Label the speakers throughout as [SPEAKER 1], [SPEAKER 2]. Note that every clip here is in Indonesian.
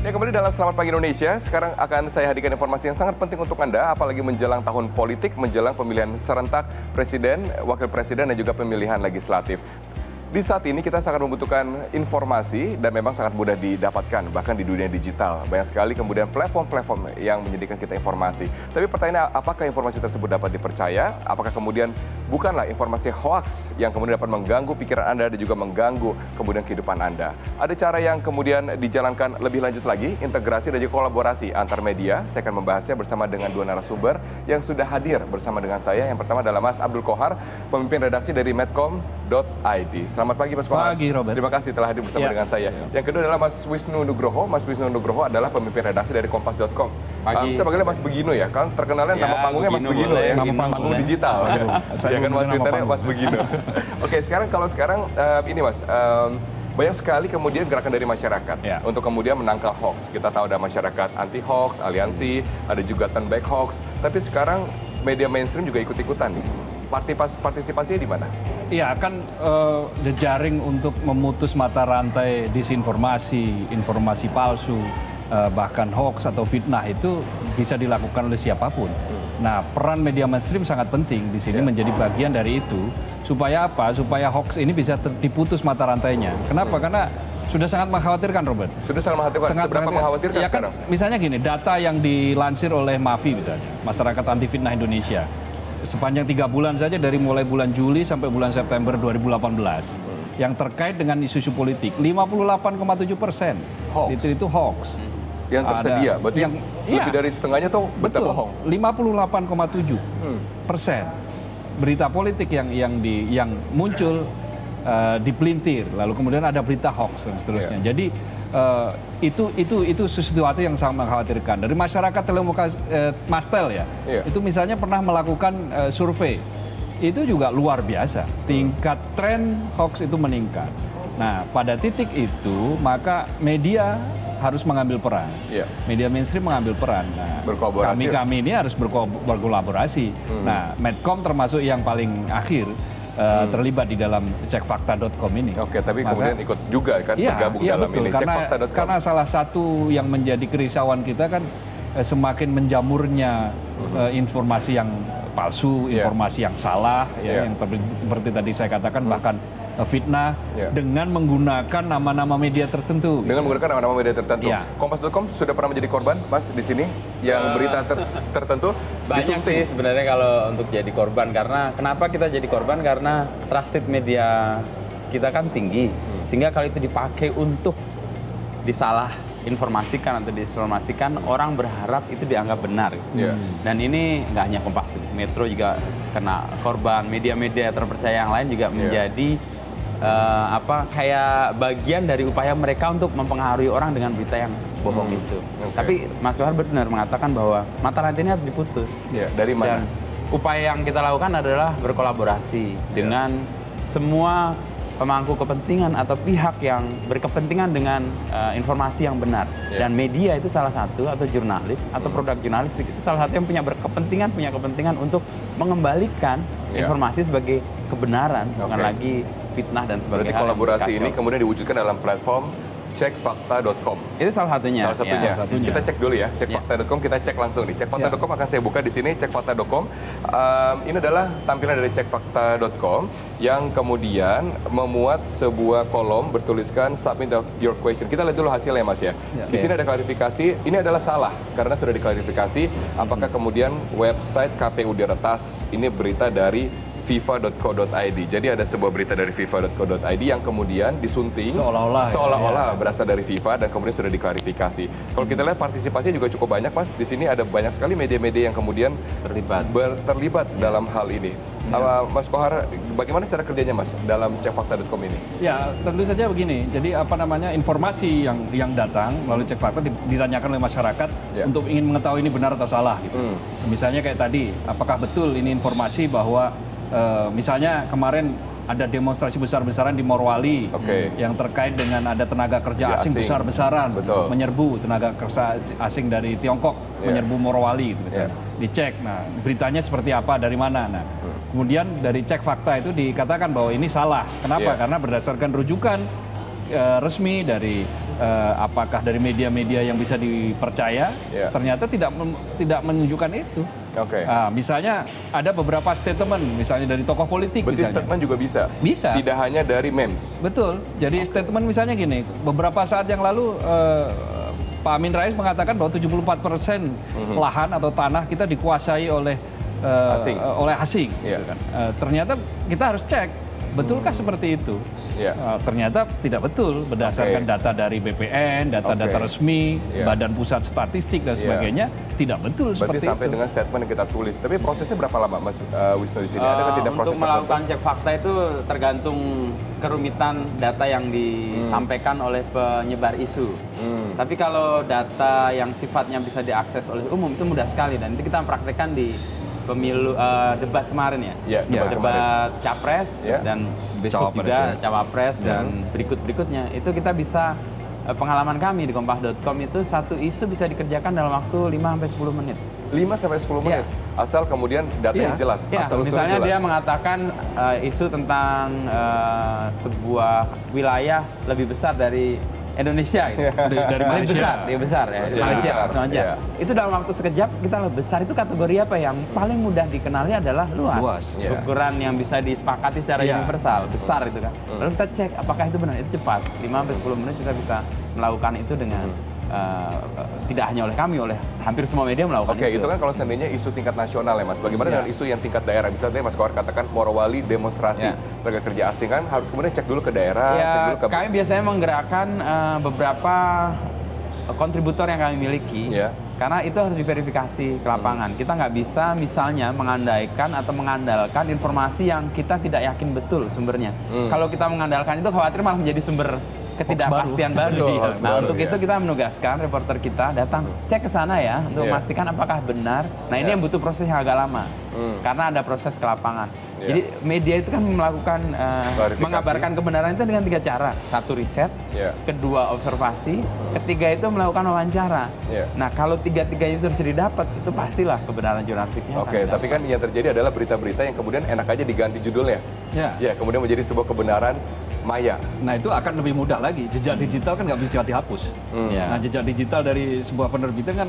[SPEAKER 1] Ya, kembali dalam Selamat Pagi Indonesia. Sekarang akan saya hadirkan informasi yang sangat penting untuk Anda, apalagi menjelang tahun politik, menjelang pemilihan serentak presiden, wakil presiden, dan juga pemilihan legislatif. Di saat ini kita sangat membutuhkan informasi dan memang sangat mudah didapatkan, bahkan di dunia digital. Banyak sekali kemudian platform-platform yang menyediakan kita informasi. Tapi pertanyaannya, apakah informasi tersebut dapat dipercaya? Apakah kemudian bukanlah informasi hoax yang kemudian dapat mengganggu pikiran Anda dan juga mengganggu kemudian kehidupan Anda? Ada cara yang kemudian dijalankan lebih lanjut lagi, integrasi dan juga kolaborasi antar media. Saya akan membahasnya bersama dengan dua narasumber yang sudah hadir bersama dengan saya. Yang pertama adalah Mas Abdul Kohar, pemimpin redaksi dari medcom.id. Selamat pagi Mas Kohar.
[SPEAKER 2] Pagi Robert.
[SPEAKER 1] Terima kasih telah hadir bersama dengan saya. Yang kedua adalah Mas Wisnu Nugroho. Mas Wisnu Nugroho adalah pemimpin redaksi dari kompas.com. Saya panggilnya Mas Begino ya, kan terkenalnya nama panggungnya Mas Begino ya, nama panggung digital. Ya kan, Mas Twitternya Mas Begino. Oke, sekarang ini Mas, banyak sekali kemudian gerakan dari masyarakat untuk kemudian menangkal hoax. Kita tahu ada masyarakat anti hoax, aliansi, ada juga turn back hoax. Tapi sekarang media mainstream juga ikut-ikutan nih. Partisipasinya di mana?
[SPEAKER 2] Iya, kan jejaring untuk memutus mata rantai disinformasi, informasi palsu, bahkan hoax atau fitnah itu bisa dilakukan oleh siapapun. Nah, peran media mainstream sangat penting di sini menjadi bagian dari itu. Supaya apa? Supaya hoax ini bisa diputus mata rantainya. Kenapa? Karena sudah sangat mengkhawatirkan, Robert.
[SPEAKER 1] Sudah sangat mengkhawatirkan. Seberapa mengkhawatirkan
[SPEAKER 2] ya,
[SPEAKER 1] sekarang?
[SPEAKER 2] Kan, misalnya gini, data yang dilansir oleh MAFI misalnya, Masyarakat Anti Fitnah Indonesia. Sepanjang 3 bulan saja dari mulai bulan Juli sampai bulan September 2018 yang terkait dengan isu-isu politik 58,7% itu hoax
[SPEAKER 1] yang tersedia. Berarti yang lebih dari setengahnya tuh berita bohong.
[SPEAKER 2] 58,7% berita politik yang muncul dipelintir, lalu kemudian ada berita hoax dan seterusnya. Jadi itu sesuatu yang sangat mengkhawatirkan. Dari masyarakat Mastel ya, itu misalnya pernah melakukan survei, itu juga luar biasa. Tingkat tren hoax itu meningkat. Nah, pada titik itu maka media harus mengambil peran. Media mainstream mengambil peran. Nah, kami ini harus berkolaborasi. Nah, Medcom termasuk yang paling akhir terlibat di dalam cekfakta.com ini.
[SPEAKER 1] Oke, tapi kemudian ikut juga kan bergabung dalam
[SPEAKER 2] betul,
[SPEAKER 1] ini.
[SPEAKER 2] Karena salah satu yang menjadi kerisauan kita kan semakin menjamurnya informasi yang palsu, informasi yang salah, yang seperti tadi saya katakan bahkan fitnah dengan menggunakan nama-nama media tertentu.
[SPEAKER 1] Dengan menggunakan nama-nama media tertentu. Kompas.com sudah pernah menjadi korban, Mas, di sini yang berita tertentu?
[SPEAKER 3] Banyak sih sebenarnya kalau untuk jadi korban. Karena kenapa kita jadi korban? Karena trusted media kita kan tinggi, sehingga kalau itu dipakai untuk disalah informasikan atau disinformasikan, orang berharap itu dianggap benar. Dan ini nggak hanya Kompas, Metro juga kena korban, media-media terpercaya yang lain juga menjadi kayak bagian dari upaya mereka untuk mempengaruhi orang dengan berita yang bohong itu. Tapi Mas Kohar benar mengatakan bahwa mata rantai ini harus diputus.
[SPEAKER 1] Dari mana?
[SPEAKER 3] Dan upaya yang kita lakukan adalah berkolaborasi dengan semua pemangku kepentingan atau pihak yang berkepentingan dengan informasi yang benar. Dan media itu salah satu, atau jurnalis atau produk jurnalistik itu salah satu yang punya kepentingan untuk mengembalikan informasi sebagai kebenaran, bukan lagi fitnah dan sebagainya.
[SPEAKER 1] Berarti kolaborasi ini kemudian diwujudkan dalam platform cekfakta.com.
[SPEAKER 3] Itu salah satunya.
[SPEAKER 1] Salah satunya. Kita cek dulu ya, cekfakta.com, kita cek langsung nih. Cekfakta.com akan saya buka di sini, cekfakta.com. Ini adalah tampilan dari cekfakta.com yang kemudian memuat sebuah kolom bertuliskan submit your question. Kita lihat dulu hasilnya, Mas ya. Di sini ada klarifikasi, ini adalah salah karena sudah diklarifikasi. Apakah kemudian website KPU diretas? Ini berita dari fifa.co.id. Jadi ada sebuah berita dari fifa.co.id yang kemudian disunting seolah-olah berasal dari FIFA dan kemudian sudah diklarifikasi. Kalau kita lihat partisipasinya juga cukup banyak, Mas. Di sini ada banyak sekali media-media yang kemudian terlibat dalam hal ini. Mas Kohar, bagaimana cara kerjanya, Mas, dalam cekfakta.com ini?
[SPEAKER 2] Ya, tentu saja begini. Jadi informasi yang datang melalui cekfakta ditanyakan oleh masyarakat untuk ingin mengetahui ini benar atau salah gitu. Misalnya kayak tadi, apakah betul ini informasi bahwa misalnya kemarin ada demonstrasi besar-besaran di Morowali yang terkait dengan ada tenaga kerja asing besar-besaran menyerbu tenaga kerja asing dari Tiongkok menyerbu Morowali gitu misalnya. Dicek, nah beritanya seperti apa, dari mana. Nah, kemudian dari cek fakta itu dikatakan bahwa ini salah. Kenapa? Karena berdasarkan rujukan resmi dari apakah dari media-media yang bisa dipercaya, ternyata tidak menunjukkan itu. Misalnya ada beberapa statement, misalnya dari tokoh politik.
[SPEAKER 1] Berarti statement juga bisa?
[SPEAKER 2] Bisa.
[SPEAKER 1] Tidak hanya dari memes?
[SPEAKER 2] Betul. Jadi statement misalnya gini, beberapa saat yang lalu Pak Amin Rais mengatakan bahwa 74% lahan atau tanah kita dikuasai oleh asing. Gitu kan. Ternyata kita harus cek. Betulkah seperti itu? Ternyata tidak betul berdasarkan data dari BPN, data-data resmi, Badan Pusat Statistik dan sebagainya, tidak betul seperti itu.
[SPEAKER 1] Berarti sampai dengan statement yang kita tulis. Tapi prosesnya berapa lama, Mas Wisnu di sini? Ada tidak proses
[SPEAKER 3] untuk melakukan cek fakta itu tergantung kerumitan data yang disampaikan oleh penyebar isu. Tapi kalau data yang sifatnya bisa diakses oleh umum itu mudah sekali, dan itu kita praktekkan di pemilu debat kemarin debat capres dan besok juga cawapres dan berikutnya itu kita bisa pengalaman kami di kompas.com itu satu isu bisa dikerjakan dalam waktu 5-10 menit.
[SPEAKER 1] 5-10 menit? Asal kemudian data yang jelas. Asal
[SPEAKER 3] misalnya
[SPEAKER 1] jelas.
[SPEAKER 3] dia mengatakan isu tentang sebuah wilayah lebih besar dari Indonesia gitu.
[SPEAKER 2] Dari Malaysia.
[SPEAKER 3] Lebih besar ya, Malaysia langsung aja. Itu dalam waktu sekejap kita lebih besar. Itu kategori apa yang paling mudah dikenali adalah luas. Ukuran yang bisa disepakati secara universal, besar itu kan. Lalu kita cek apakah itu benar, itu cepat. 5-10 menit kita bisa melakukan itu dengan tidak hanya oleh kami, oleh hampir semua media melakukan itu.
[SPEAKER 1] Itu kan kalau seandainya isu tingkat nasional ya Mas. Bagaimana dengan isu yang tingkat daerah? Misalnya Mas Kohar katakan Morowali demonstrasi tenaga kerja asing, kan harus kemudian cek dulu ke daerah, cek dulu ke...
[SPEAKER 3] Kami biasanya menggerakkan beberapa kontributor yang kami miliki, karena itu harus diverifikasi ke lapangan. Kita nggak bisa misalnya mengandaikan atau mengandalkan informasi yang kita tidak yakin betul sumbernya. Kalau kita mengandalkan itu khawatir malah menjadi sumber ketidakpastian baru. Nah, untuk itu kita menugaskan reporter kita datang cek ke sana ya untuk memastikan apakah benar. Nah, ini yang butuh proses yang agak lama karena ada proses ke lapangan. Jadi media itu kan melakukan mengabarkan kebenaran itu dengan 3 cara. 1 riset, 2 observasi, 3 itu melakukan wawancara. Nah, kalau 3-tiganya itu sudah didapat, itu pastilah kebenaran jurnalistiknya.
[SPEAKER 1] Tapi kan yang terjadi adalah berita-berita yang kemudian enak aja diganti judulnya. Kemudian menjadi sebuah kebenaran maya.
[SPEAKER 2] Nah, itu akan lebih mudah lagi. Jejak digital kan nggak bisa dihapus. Nah, jejak digital dari sebuah penerbitan kan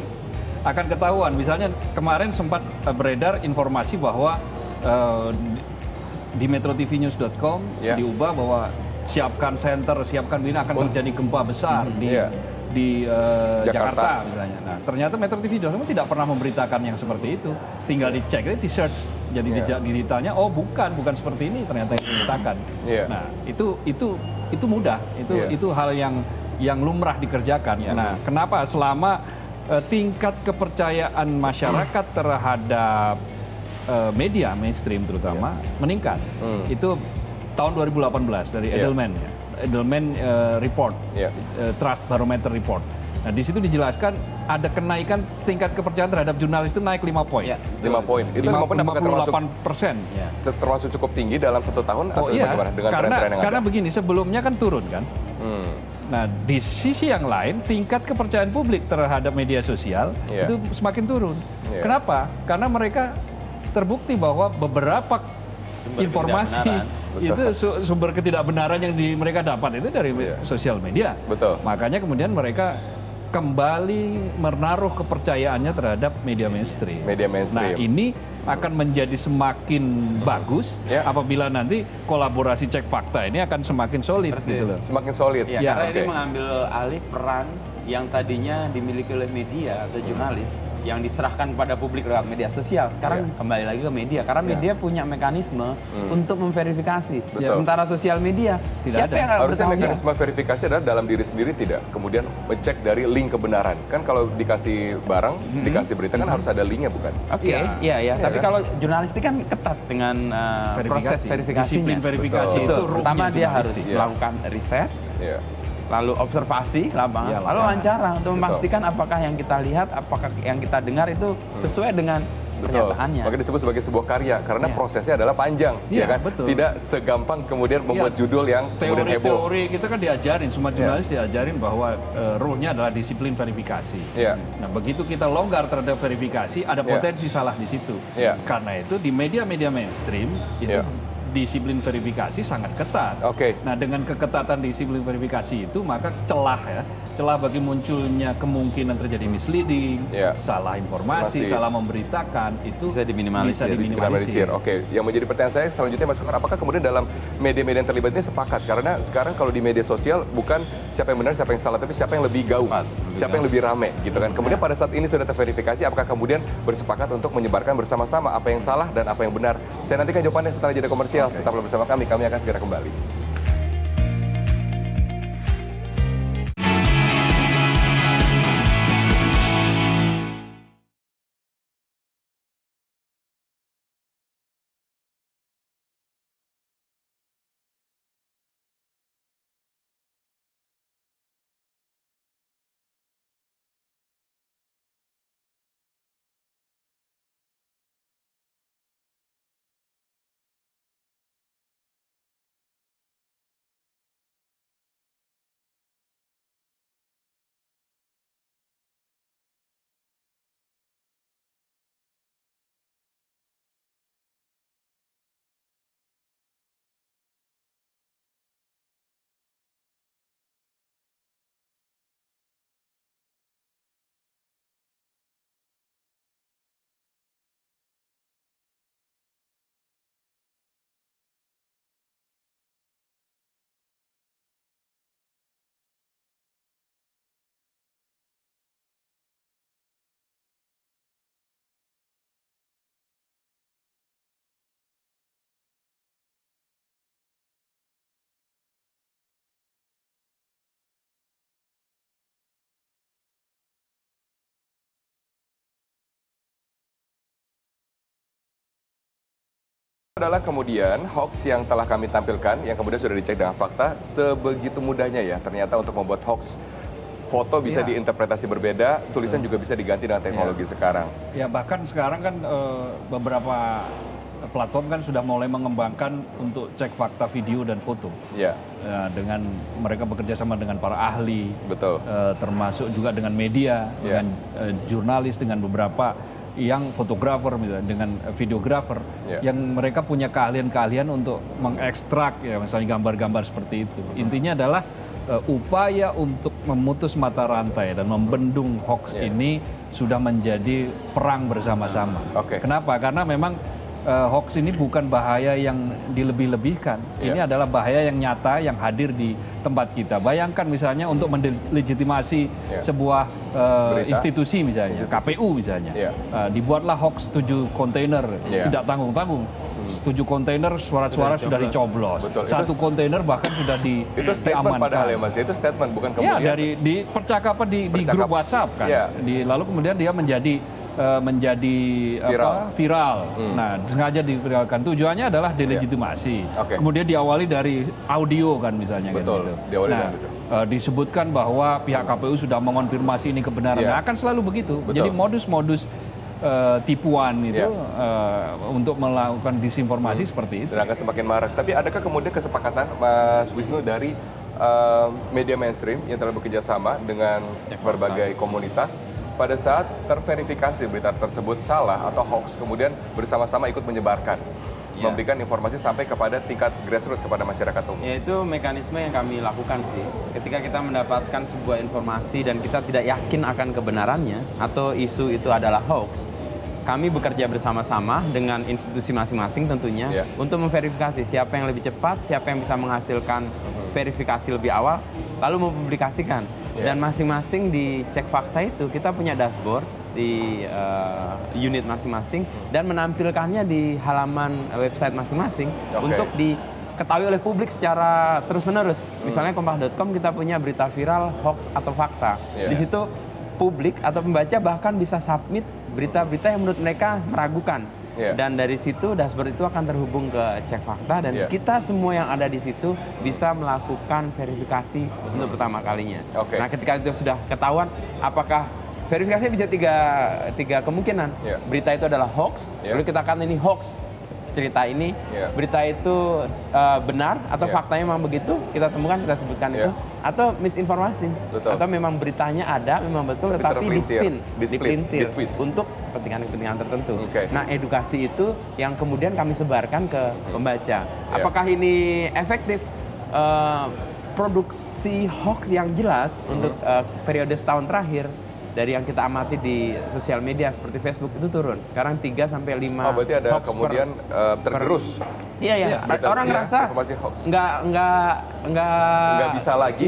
[SPEAKER 2] akan ketahuan. Misalnya kemarin sempat beredar informasi bahwa di metrotvnews.com diubah bahwa siapkan center, siapkan ini akan terjadi gempa besar di Jakarta misalnya. Nah, ternyata metrotvnews.com tidak pernah memberitakan yang seperti itu. Tinggal dicek, di search. Jadi digitalnya, oh bukan seperti ini ternyata yang diberitakan. Nah, itu mudah. Itu hal yang lumrah dikerjakan. Nah, kenapa selama tingkat kepercayaan masyarakat terhadap media mainstream terutama meningkat. Itu tahun 2018 dari Edelman Report, Trust Barometer Report. Nah, di situ dijelaskan ada kenaikan tingkat kepercayaan terhadap jurnalis itu naik 5 poin.
[SPEAKER 1] 5 poin. Itu
[SPEAKER 2] 58%.
[SPEAKER 1] Termasuk cukup tinggi dalam 1 tahun atau bagaimana dengan tren-tren yang
[SPEAKER 2] karena begini, sebelumnya kan turun kan. Nah, di sisi yang lain tingkat kepercayaan publik terhadap media sosial itu semakin turun. Kenapa? Karena mereka terbukti bahwa beberapa informasi itu sumber ketidakbenaran yang mereka dapat itu dari sosial media. Makanya kemudian mereka kembali menaruh kepercayaannya terhadap media mainstream. Nah, ini akan menjadi semakin bagus apabila nanti kolaborasi cek fakta ini akan semakin solid. Gitu loh.
[SPEAKER 1] Semakin solid.
[SPEAKER 3] Karena ini mengambil alih peran yang tadinya dimiliki oleh media atau jurnalis yang diserahkan kepada publik lewat media sosial. Sekarang kembali lagi ke media, karena media punya mekanisme untuk memverifikasi. Sementara sosial media
[SPEAKER 2] tidak
[SPEAKER 3] siapa
[SPEAKER 2] ada.
[SPEAKER 3] yang
[SPEAKER 1] Harusnya mekanisme verifikasi adalah dalam diri sendiri, tidak kemudian ngecek dari link kebenaran. Kan kalau dikasih barang, dikasih berita kan harus ada linknya, bukan?
[SPEAKER 3] Tapi kalau jurnalistik kan ketat dengan proses verifikasinya.
[SPEAKER 2] Disiplin verifikasi itu
[SPEAKER 3] pertama dia harus melakukan riset, lalu observasi lapangan, lalu wawancara untuk memastikan apakah yang kita lihat, apakah yang kita dengar itu sesuai dengan kenyataannya.
[SPEAKER 1] Maka disebut sebagai sebuah karya karena prosesnya adalah panjang, kan? Tidak segampang kemudian membuat judul yang kemudian heboh.
[SPEAKER 2] Teori kita kan diajarin, semua jurnalis diajarin bahwa rule-nya adalah disiplin verifikasi. Nah, begitu kita longgar terhadap verifikasi, ada potensi salah di situ. Karena itu di media-media mainstream itu disiplin verifikasi sangat ketat.
[SPEAKER 1] Oke.
[SPEAKER 2] Nah, dengan keketatan disiplin verifikasi itu, maka celah bagi munculnya kemungkinan terjadi misleading, salah informasi, salah memberitakan itu
[SPEAKER 3] bisa diminimalisir.
[SPEAKER 1] Oke, yang menjadi pertanyaan saya selanjutnya Mas Sukar, apakah kemudian dalam media-media yang terlibat ini sepakat? Karena sekarang kalau di media sosial bukan siapa yang benar, siapa yang salah, tapi siapa yang lebih gaung, siapa yang lebih rame gitu kan. Kemudian pada saat ini sudah terverifikasi, apakah kemudian bersepakat untuk menyebarkan bersama-sama apa yang salah dan apa yang benar? Saya nantikan jawabannya setelah jeda komersial. Tetaplah bersama kami akan segera kembali. Adalah kemudian hoax yang telah kami tampilkan, yang kemudian sudah dicek dengan fakta, sebegitu mudahnya ya ternyata untuk membuat hoax. Foto bisa diinterpretasi berbeda, tulisan juga bisa diganti dengan teknologi sekarang.
[SPEAKER 2] Ya, bahkan sekarang kan beberapa platform kan sudah mulai mengembangkan untuk cek fakta video dan foto.
[SPEAKER 1] Ya.
[SPEAKER 2] Dengan mereka bekerja sama dengan para ahli,
[SPEAKER 1] betul.
[SPEAKER 2] Termasuk juga dengan media, dengan jurnalis, dengan beberapa yang fotografer misalnya, dengan videografer, yang mereka punya keahlian-keahlian untuk mengekstrak ya misalnya gambar-gambar seperti itu. Intinya adalah upaya untuk memutus mata rantai dan membendung hoax ini sudah menjadi perang bersama-sama. Kenapa? Karena memang hoax ini bukan bahaya yang dilebih-lebihkan. Ini adalah bahaya yang nyata yang hadir di tempat kita. Bayangkan misalnya untuk mendelegitimasi sebuah institusi misalnya, KPU misalnya. Dibuatlah hoax 7 kontainer tidak tanggung-tanggung. 7 kontainer suara-suara sudah dicoblos. Satu kontainer bahkan sudah diamankan.
[SPEAKER 1] Itu statement padahal ya Mas, itu statement bukan kemudian.
[SPEAKER 2] Ya, dari percakapan di grup WhatsApp kan. Lalu kemudian dia menjadi viral. Nah, sengaja diviralkan. Tujuannya adalah delegitimasi. Kemudian diawali dari audio kan misalnya.
[SPEAKER 1] Betul.
[SPEAKER 2] Gitu. Nah, disebutkan bahwa pihak KPU sudah mengonfirmasi ini kebenaran. Nah, akan selalu begitu. Jadi modus-modus tipuan itu untuk melakukan disinformasi seperti itu.
[SPEAKER 1] Dan akan semakin marak. Tapi adakah kemudian kesepakatan Mas Wisnu dari media mainstream yang telah bekerja sama dengan berbagai komunitas pada saat terverifikasi berita tersebut salah atau hoax, kemudian bersama-sama ikut menyebarkan, memberikan informasi sampai kepada tingkat grassroots kepada masyarakat umum?
[SPEAKER 3] Ya, itu mekanisme yang kami lakukan sih. Ketika kita mendapatkan sebuah informasi dan kita tidak yakin akan kebenarannya atau isu itu adalah hoax, kami bekerja bersama-sama dengan institusi masing-masing tentunya untuk memverifikasi siapa yang lebih cepat, siapa yang bisa menghasilkan verifikasi lebih awal, lalu mempublikasikan. Dan masing-masing di cek fakta itu kita punya dashboard di unit masing-masing dan menampilkannya di halaman website masing-masing untuk diketahui oleh publik secara terus-menerus. Misalnya kompas.com kita punya berita viral, hoax atau fakta. Di situ publik atau pembaca bahkan bisa submit berita-berita yang menurut mereka meragukan. Dan dari situ dashboard itu akan terhubung ke cek fakta dan kita semua yang ada di situ bisa melakukan verifikasi untuk pertama kalinya. Nah, ketika itu sudah ketahuan, apakah verifikasi bisa tiga kemungkinan. Berita itu adalah hoax, lalu kita katakan ini hoax. cerita ini, berita itu benar atau faktanya memang begitu, kita temukan, kita sebutkan itu, atau misinformasi, atau memang beritanya ada, memang betul, tetapi dipelintir untuk kepentingan tertentu. Nah, edukasi itu yang kemudian kami sebarkan ke pembaca. Apakah ini efektif? Produksi hoax yang jelas untuk periode setahun terakhir dari yang kita amati di sosial media seperti Facebook itu turun. Sekarang 3 sampai 5
[SPEAKER 1] Oh, berarti ada
[SPEAKER 3] hoax
[SPEAKER 1] kemudian tergerus.
[SPEAKER 3] Iya. Orang ngerasa nggak
[SPEAKER 1] bisa lagi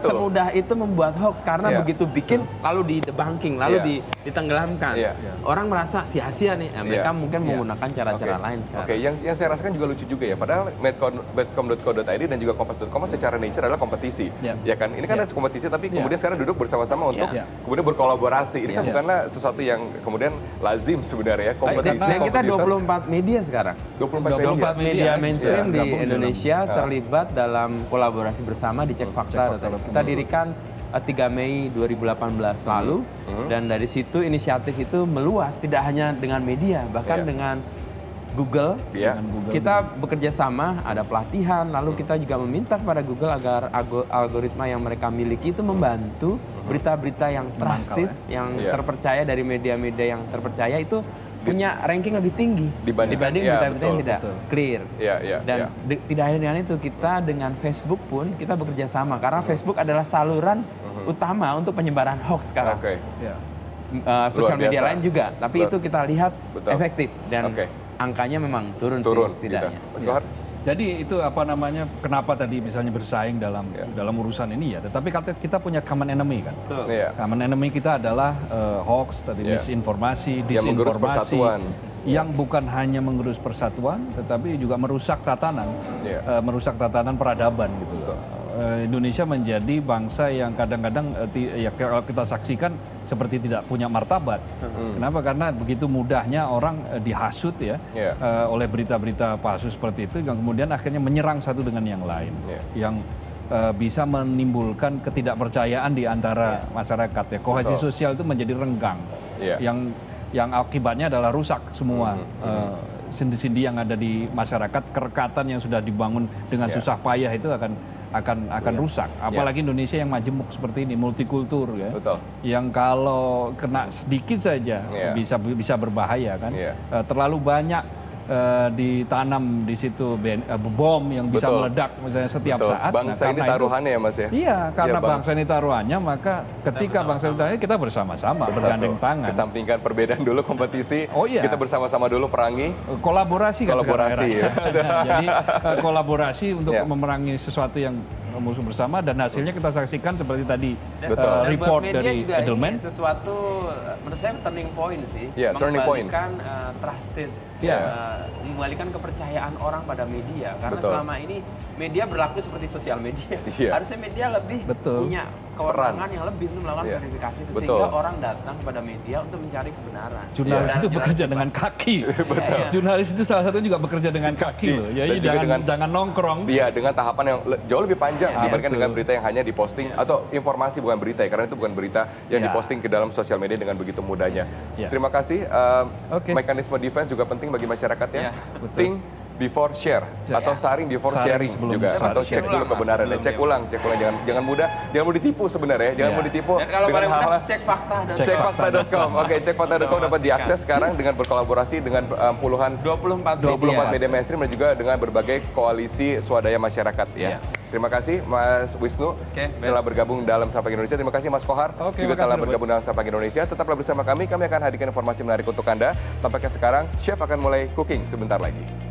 [SPEAKER 3] semudah itu membuat hoax karena begitu bikin lalu di debunking, lalu ditenggelamkan. Orang merasa sia-sia nih. Mereka mungkin menggunakan cara-cara lain sekarang.
[SPEAKER 1] Oke, yang saya rasakan juga lucu juga ya. Padahal medcom.co.id dan juga kompas.com secara nature adalah kompetisi. Ya kan? Ini kan ada kompetisi tapi kemudian sekarang duduk bersama-sama untuk kemudian berkolaborasi. Ini kan bukanlah sesuatu yang kemudian lazim sebenarnya ya. Kompetisi.
[SPEAKER 3] Dan kita 24 media sekarang. 24 media mainstream di Indonesia terlibat dalam kolaborasi bersama di Cek Fakta. Kita dirikan 3 Mei 2018 lalu, dan dari situ inisiatif itu meluas tidak hanya dengan media, bahkan dengan Google. Kita bekerja sama, ada pelatihan, lalu kita juga meminta kepada Google agar algoritma yang mereka miliki itu membantu berita-berita yang trusted, yang terpercaya dari media-media yang terpercaya itu punya ranking lebih tinggi dibanding berita-berita yang tidak clear. Dan tidak hanya dengan itu, kita dengan Facebook pun kita bekerja sama karena Facebook adalah saluran utama untuk penyebaran hoax sekarang. Sosial media lain juga, tapi itu kita lihat efektif dan angkanya memang turun sih setidaknya.
[SPEAKER 2] Jadi itu kenapa tadi misalnya bersaing dalam urusan ini ya, tetapi kita punya common enemy kan. Common enemy kita adalah hoax, misinformasi, disinformasi yang bukan hanya menggerus persatuan tetapi juga merusak tatanan, peradaban gitu. Indonesia menjadi bangsa yang kadang-kadang kalau kita saksikan seperti tidak punya martabat. Kenapa? Karena begitu mudahnya orang dihasut oleh berita-berita palsu seperti itu, yang kemudian akhirnya menyerang satu dengan yang lain, yang bisa menimbulkan ketidakpercayaan di antara masyarakat. Kohesi sosial itu menjadi renggang, yang akibatnya adalah rusak semua. Sendi-sendi yang ada di masyarakat, kerekatan yang sudah dibangun dengan susah payah itu akan rusak. Apalagi Indonesia yang majemuk seperti ini, multikultur ya. Yang kalau kena sedikit saja bisa berbahaya kan. Terlalu banyak ditanam di situ bom yang bisa meledak misalnya setiap saat.
[SPEAKER 1] Bangsa ini taruhannya ya Mas ya?
[SPEAKER 2] Iya, karena bangsa ini taruhannya, maka ketika bangsa ini taruhannya kita bersama-sama, bergandeng tangan.
[SPEAKER 1] Kesampingkan perbedaan dulu, kompetisi, kita bersama-sama dulu perangi.
[SPEAKER 2] Kolaborasi kan
[SPEAKER 1] kolaborasi,
[SPEAKER 2] Jadi kolaborasi untuk memerangi sesuatu yang musuh bersama, dan hasilnya kita saksikan seperti tadi report dari Edelman.
[SPEAKER 3] Sesuatu menurut saya turning point sih, mengembalikan trusted, mengembalikan kepercayaan orang pada media, karena selama ini media berlaku seperti sosial media. Harusnya media lebih punya kewenangan yang lebih untuk melakukan verifikasi itu, sehingga orang datang kepada media untuk mencari kebenaran.
[SPEAKER 2] Jurnalis itu bekerja dengan kaki. Jurnalis itu salah satu juga bekerja dengan kaki loh. Jadi jangan nongkrong.
[SPEAKER 1] Iya, dengan tahapan yang jauh lebih panjang dibandingkan dengan berita yang hanya diposting, atau informasi bukan berita ya, karena itu bukan berita yang diposting ke dalam sosial media dengan begitu mudahnya. Terima kasih. Mekanisme defense juga penting bagi masyarakat ya. Think before share, atau saring before sharing juga, atau cek dulu kebenarannya, cek ulang, jangan mudah ditipu sebenarnya, jangan mudah ditipu dengan hal-hal. Cekfakta.com. Oke, cekfakta.com dapat diakses sekarang dengan berkolaborasi dengan puluhan 24 media mainstream dan juga dengan berbagai koalisi swadaya masyarakat ya. Terima kasih Mas Wisnu telah bergabung dalam Sapa Indonesia. Terima kasih Mas Kohar juga telah bergabung dalam Sapa Indonesia. Tetaplah bersama kami akan hadirkan informasi menarik untuk Anda. Tampaknya sekarang chef akan mulai cooking sebentar lagi.